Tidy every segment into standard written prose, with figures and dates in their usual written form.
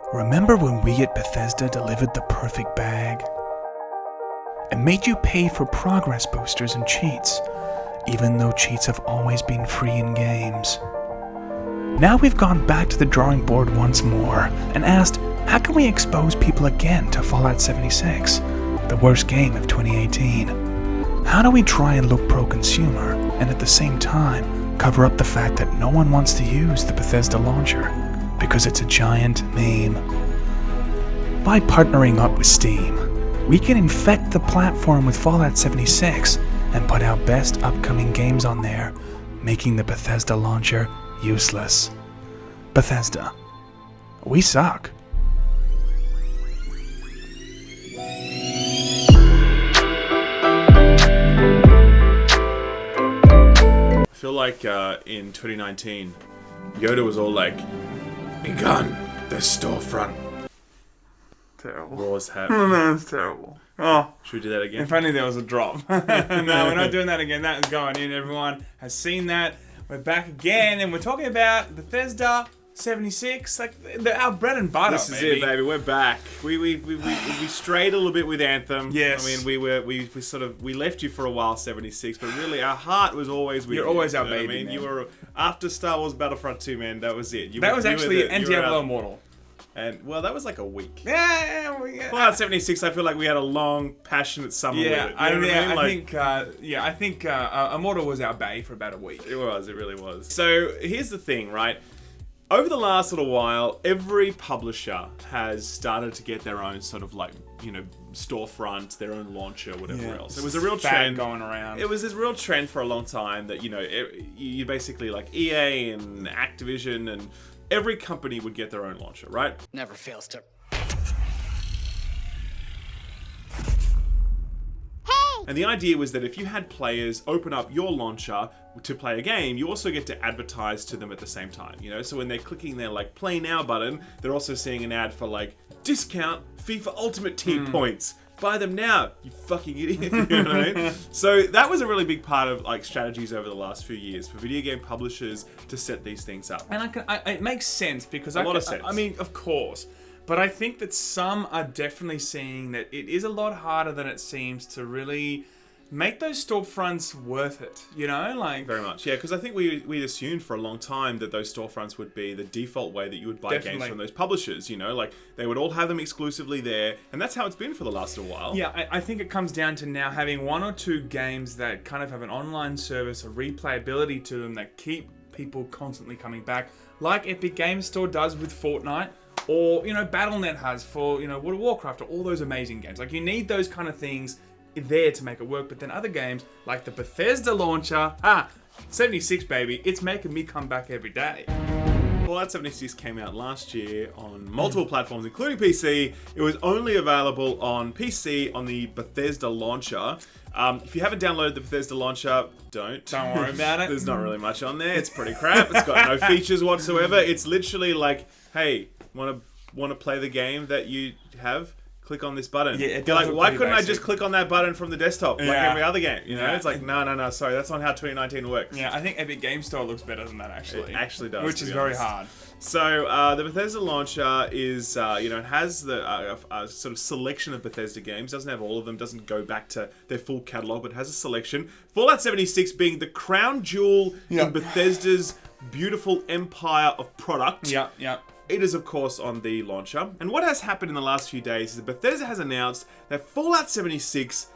Remember when we at Bethesda delivered the perfect bag? It made you pay for progress boosters and cheats, even though cheats have always been free in games. Now we've gone back to the drawing board once more and asked, how can we expose people again to Fallout 76, the worst game of 2018? How do we try and look pro-consumer and at the same time cover up the fact that no one wants to use the Bethesda launcher because it's a giant meme? By partnering up with Steam, we can infect the platform with Fallout 76 and put our best upcoming games on there, making the Bethesda launcher useless. Bethesda, we suck. I feel like in 2019, Yoda was all like, "Begun the storefront." Terrible. Wars have. No, it's terrible. Oh, Should we do that again? if only there was a drop. No, we're not doing that again. That is going in. Everyone has seen that. We're back again, and we're talking about Bethesda 76, like our bread and butter. This is it, baby. We're back. We strayed a little bit with Anthem. Yes. I mean, we left you for a while, 76, but really our heart was always with you. You're always our You know what baby, I mean, man. you were after Star Wars Battlefront 2, man. That was it. That was actually Anti-Diablo Immortal. And well, that was like a week. Yeah. Well, 76, I feel like we had a long, passionate summer with it. You know what I think Immortal was our bae for about a week. It really was. So here's the thing, right? Over the last little while, every publisher has started to get their own sort of like, storefront, their own launcher, whatever else. It was a real trend going around. It was this real trend for a long time that, you basically like EA and Activision and every company would get their own launcher, right? Never fails to... And the idea was that if you had players open up your launcher to play a game, you also get to advertise to them at the same time, So when they're clicking their like play now button, they're also seeing an ad for like discount FIFA Ultimate Team points. Buy them now, you fucking idiot. You know what I mean? So that was a really big part of like strategies over the last few years for video game publishers to set these things up. And it makes sense because a lot of sense. I mean, of course. But I think that some are definitely seeing that it is a lot harder than it seems to really make those storefronts worth it, Very much, yeah, because I think we assumed for a long time that those storefronts would be the default way that you would buy games from those publishers, like they would all have them exclusively there, and that's how it's been for the last little while. Yeah, I think it comes down to now having one or two games that kind of have an online service, a replayability to them that keep people constantly coming back, like Epic Games Store does with Fortnite, or, Battle.net has for, World of Warcraft, or all those amazing games. Like, you need those kind of things there to make it work, but then other games, like the Bethesda launcher, 76, baby, it's making me come back every day. Fallout 76 came out last year on multiple platforms, including PC. It was only available on PC on the Bethesda launcher. If you haven't downloaded the Bethesda launcher, don't worry about it. There's not really much on there. It's pretty crap. It's got no features whatsoever. It's literally like, hey, want to play the game that you have? Click on this button. Yeah, it You're does like, look why pretty couldn't basic. I just click on that button from the desktop like Yeah. every other game? Yeah. It's like, no, sorry, that's not how 2019 works. Yeah, I think Epic Games Store looks better than that, actually. It actually does, Which to is be very honest. hard. So the Bethesda launcher is, it has the sort of selection of Bethesda games. Doesn't have all of them. Doesn't go back to their full catalog, but has a selection. Fallout 76 being the crown jewel in Bethesda's beautiful empire of product. Yeah. It is, of course, on the launcher. And what has happened in the last few days is that Bethesda has announced that Fallout 76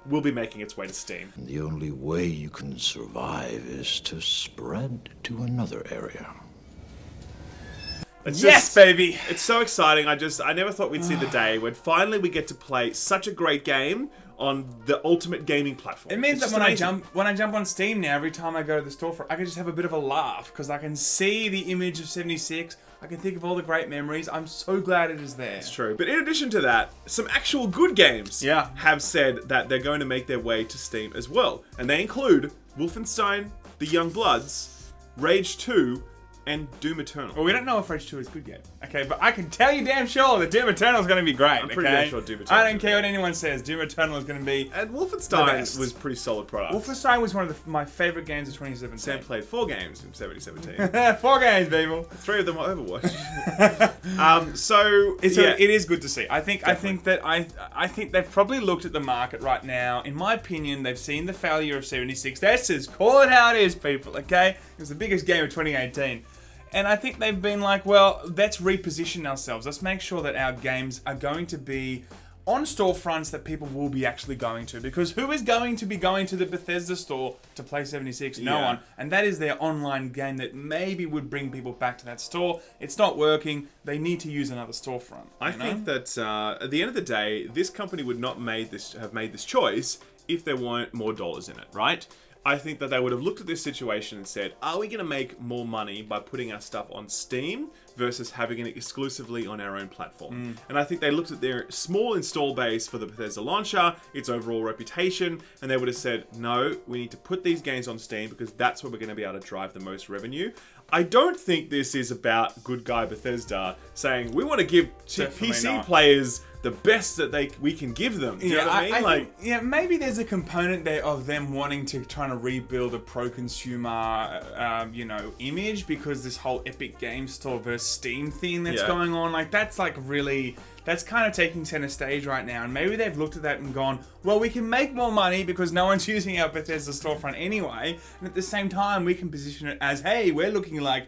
will be making its way to Steam. The only way you can survive is to spread to another area. Yes, baby! It's so exciting. I never thought we'd see the day when finally we get to play such a great game on the ultimate gaming platform. It means It's that just when I jump on Steam now, every time I go to the storefront, I can just have a bit of a laugh because I can see the image of 76. I can think of all the great memories. I'm so glad it is there. It's true. But in addition to that, some actual good games have said that they're going to make their way to Steam as well. And they include Wolfenstein, The Young Bloods, Rage 2, and Doom Eternal. Well, we don't know if Rage 2 is good yet. Okay, but I can tell you damn sure that Doom Eternal is going to be great. I'm pretty damn sure Doom Eternal. I don't care what anyone says. Doom Eternal is going to be And the Wolfenstein best. was pretty solid product. Wolfenstein was one of my favorite games of 2017. Sam played 4 games in 2017. 4 games, people. 3 of them were Overwatch. So It is good to see. I think they've probably looked at the market right now. In my opinion, they've seen the failure of 76. Let's just call it how it is, people. Okay, it was the biggest game of 2018. And I think they've been like, well, let's reposition ourselves. Let's make sure that our games are going to be on storefronts that people will be actually going to. Because who is going to be going to the Bethesda store to play 76? No one. And that is their online game that maybe would bring people back to that store. It's not working. They need to use another storefront. I think that at the end of the day, this company would not have made this choice if there weren't more dollars in it, right? I think that they would have looked at this situation and said, are we going to make more money by putting our stuff on Steam versus having it exclusively on our own platform? And I think they looked at their small install base for the Bethesda launcher, its overall reputation, and they would have said, no, we need to put these games on Steam because that's where we're going to be able to drive the most revenue. I don't think this is about good guy Bethesda saying, we want to give PC players the best that we can give them. Do you know what I mean? Maybe there's a component there of them wanting to try to rebuild a pro-consumer, image, because this whole Epic Game Store versus Steam thing that's going on, that's kind of taking center stage right now. And maybe they've looked at that and gone, well, we can make more money because no one's using our Bethesda storefront anyway. And at the same time, we can position it as, hey, we're looking like,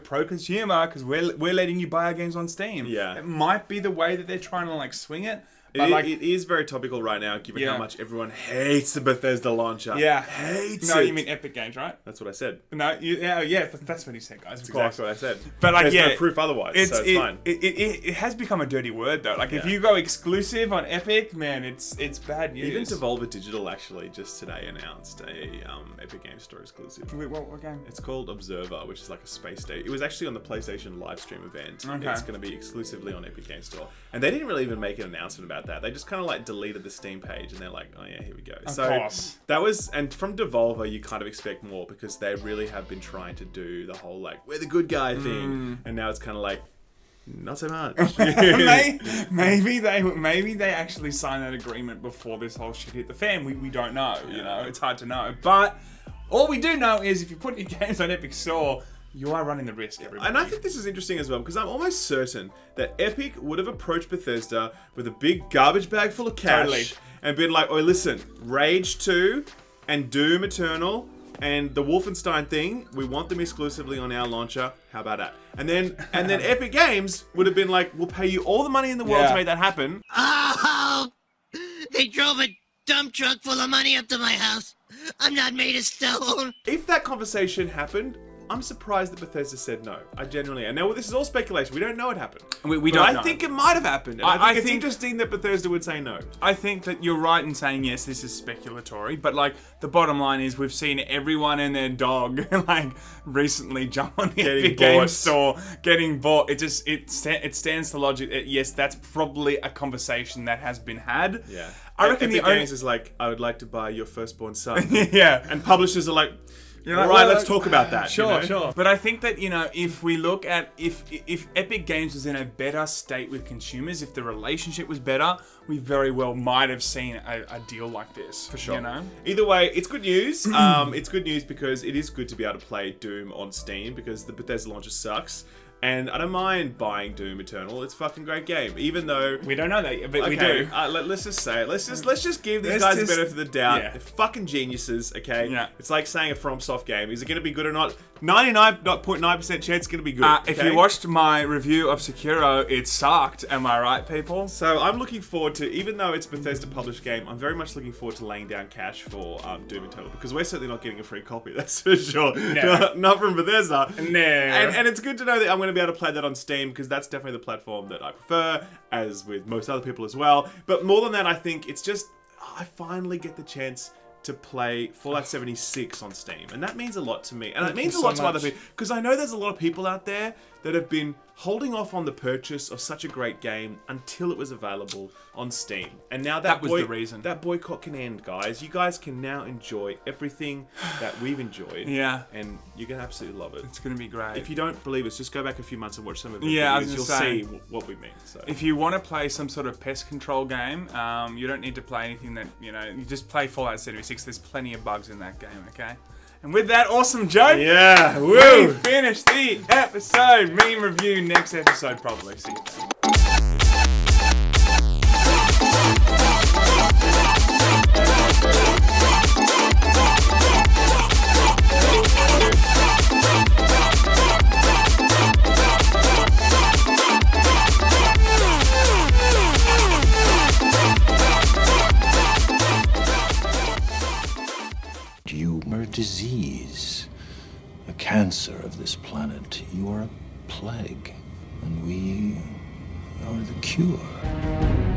pro-consumer because we're letting you buy our games on Steam. Yeah. It might be the way that they're trying to swing it. It is very topical right now, given how much everyone hates the Bethesda launcher. Yeah. Hates No, it. you mean Epic Games, right? That's what I said. No, that's what he said, guys. That's exactly what I said. But there's no proof otherwise, so it's fine. It has become a dirty word, though. If you go exclusive on Epic, man, it's bad news. Even Devolver Digital actually just today announced a Epic Games Store exclusive. Wait, what game? It's called Observer, which is like a space station. It was actually on the PlayStation live stream event. Okay. It's going to be exclusively on Epic Games Store. And they didn't really even make an announcement about that. They just kind of deleted the Steam page and they're like, oh yeah, here we go. Of course. That was, and from Devolver you kind of expect more because they really have been trying to do the whole we're the good guy thing. And now it's kind of not so much. maybe they actually signed that agreement before this whole shit hit the fan. We don't know. It's hard to know. But all we do know is if you put your games on Epic Store, you are running the risk, everybody. And I think this is interesting as well, because I'm almost certain that Epic would have approached Bethesda with a big garbage bag full of cash and been like, oh, listen, Rage 2 and Doom Eternal and the Wolfenstein thing, we want them exclusively on our launcher. How about that? And then Epic Games would have been like, we'll pay you all the money in the world to make that happen. Oh, they drove a dump truck full of money up to my house. I'm not made of stone. If that conversation happened, I'm surprised that Bethesda said no. I genuinely am. Now, this is all speculation. We don't know what happened. We don't know. I think it might have happened. And I think it's interesting that Bethesda would say no. I think that you're right in saying, yes, this is speculatory. But, the bottom line is we've seen everyone and their dog, recently jump on the Epic Games Store, getting bought. It stands to logic that, yes, that's probably a conversation that has been had. Yeah. I reckon Epic Games is I would like to buy your firstborn son. Yeah. And publishers are like, let's talk about that. Sure. But I think that, if we look at if Epic Games was in a better state with consumers, if the relationship was better, we very well might have seen a deal like this. For sure. Either way, it's good news. It's good news because it is good to be able to play Doom on Steam because the Bethesda launcher sucks. And I don't mind buying Doom Eternal. It's a fucking great game, even though we don't know that, but we do. Let's just say it. Let's just give these guys the benefit of the doubt. Yeah. They're fucking geniuses. Okay. Yeah. It's like saying a FromSoft game. Is it going to be good or not? 99.9% chance it's going to be good. If you watched my review of Sekiro, it sucked. Am I right, people? So I'm looking forward to, even though it's a Bethesda published game, I'm very much looking forward to laying down cash for Doom Eternal because we're certainly not getting a free copy. That's for sure. No. Not from Bethesda. No. And it's good to know that I'm going to be able to play that on Steam because that's definitely the platform that I prefer, as with most other people as well. But more than that, I think it's just I finally get the chance to play Fallout 76 on Steam, and that means a lot to me, and it means a lot to other people because I know there's a lot of people out there that have been holding off on the purchase of such a great game until it was available on Steam. And now That was the reason. That boycott can end, guys. You guys can now enjoy everything that we've enjoyed. Yeah. And you're going to absolutely love it. It's going to be great. If you don't believe us, just go back a few months and watch some of the Yeah, I was videos. You'll gonna say, see what we mean. So. If you want to play some sort of pest control game, you don't need to play anything that, you just play Fallout 76. There's plenty of bugs in that game, okay? And with that awesome joke, Yeah, we woo! finished the episode. Meme review next episode, probably. See you then. You are a disease, a cancer of this planet. You are a plague, and we are the cure.